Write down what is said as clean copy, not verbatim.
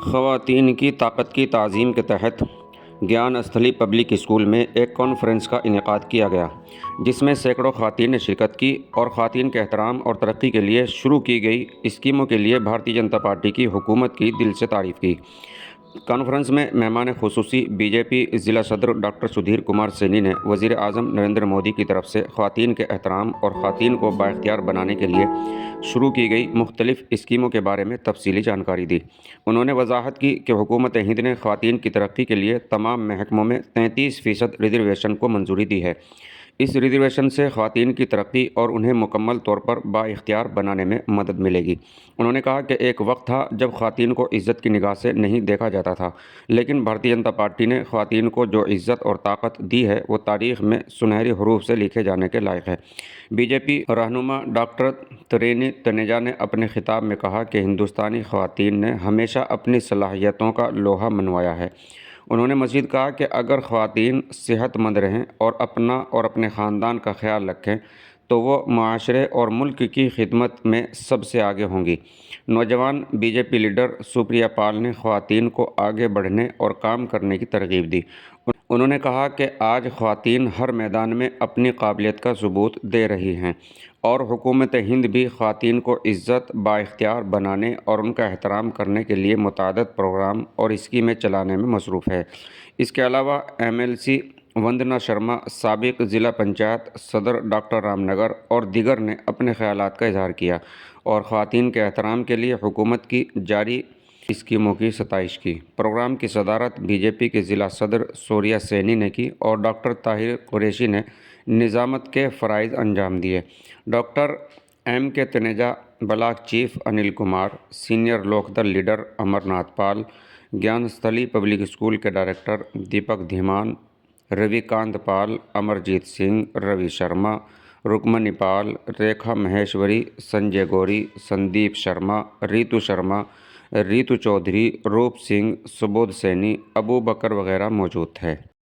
خواتین کی طاقت کی تعظیم کے تحت گیان استھلی پبلک اسکول میں ایک کانفرنس کا انعقاد کیا گیا، جس میں سینکڑوں خواتین نے شرکت کی اور خواتین کے احترام اور ترقی کے لیے شروع کی گئی اسکیموں کے لیے بھارتیہ جنتا پارٹی کی حکومت کی دل سے تعریف کی۔ کانفرنس میں مہمان خصوصی بی جے پی ضلع صدر ڈاکٹر سدھیر کمار سینی نے وزیر اعظم نریندر مودی کی طرف سے خواتین کے احترام اور خواتین کو بااختیار بنانے کے لیے شروع کی گئی مختلف اسکیموں کے بارے میں تفصیلی جانکاری دی۔ انہوں نے وضاحت کی کہ حکومت ہند نے خواتین کی ترقی کے لیے تمام محکموں میں 33% ریزرویشن کو منظوری دی ہے۔ اس ریزرویشن سے خواتین کی ترقی اور انہیں مکمل طور پر بااختیار بنانے میں مدد ملے گی۔ انہوں نے کہا کہ ایک وقت تھا جب خواتین کو عزت کی نگاہ سے نہیں دیکھا جاتا تھا، لیکن بھارتیہ جنتا پارٹی نے خواتین کو جو عزت اور طاقت دی ہے وہ تاریخ میں سنہری حروف سے لکھے جانے کے لائق ہے۔ بی جے پی رہنما ڈاکٹر ترینی تنیجا نے اپنے خطاب میں کہا کہ ہندوستانی خواتین نے ہمیشہ اپنی صلاحیتوں کا لوہا منوایا ہے۔ انہوں نے مزید کہا کہ اگر خواتین صحت مند رہیں اور اپنا اور اپنے خاندان کا خیال رکھیں تو وہ معاشرے اور ملک کی خدمت میں سب سے آگے ہوں گی۔ نوجوان B J P leader Supriya پال نے خواتین کو آگے بڑھنے اور کام کرنے کی ترغیب دی۔ انہوں نے کہا کہ آج خواتین ہر میدان میں اپنی قابلیت کا ثبوت دے رہی ہیں اور حکومت ہند بھی خواتین کو عزت بااختیار بنانے اور ان کا احترام کرنے کے لیے متعدد پروگرام اور اسکیمیں چلانے میں مصروف ہے۔ اس کے علاوہ M L C Vandana Sharma, سابق ضلع پنچایت صدر ڈاکٹر رام نگر اور دیگر نے اپنے خیالات کا اظہار کیا اور خواتین کے احترام کے لیے حکومت کی جاری اسکیموں کی ستائش کی۔ پروگرام کی صدارت بی جے پی کے ضلع صدر سوریا سینی نے کی اور ڈاکٹر طاہر قریشی نے نظامت کے فرائض انجام دیے۔ ڈاکٹر ایم کے Taneja, block chief Anil Kumar, senior لوک دل لیڈر امر ناتھ پال، گیان استھلی پبلک اسکول کے ڈائریکٹر دیپک دھیمان، روی کانت پال، امرجیت سنگھ، روی شرما، رکمنی پال، ریکھا مہیشوری، سنجے گوری، سندیپ شرما، ریتو شرما، ریتو چودھری، روپ سنگھ، سبودھ سینی، ابو بکر وغیرہ موجود تھے۔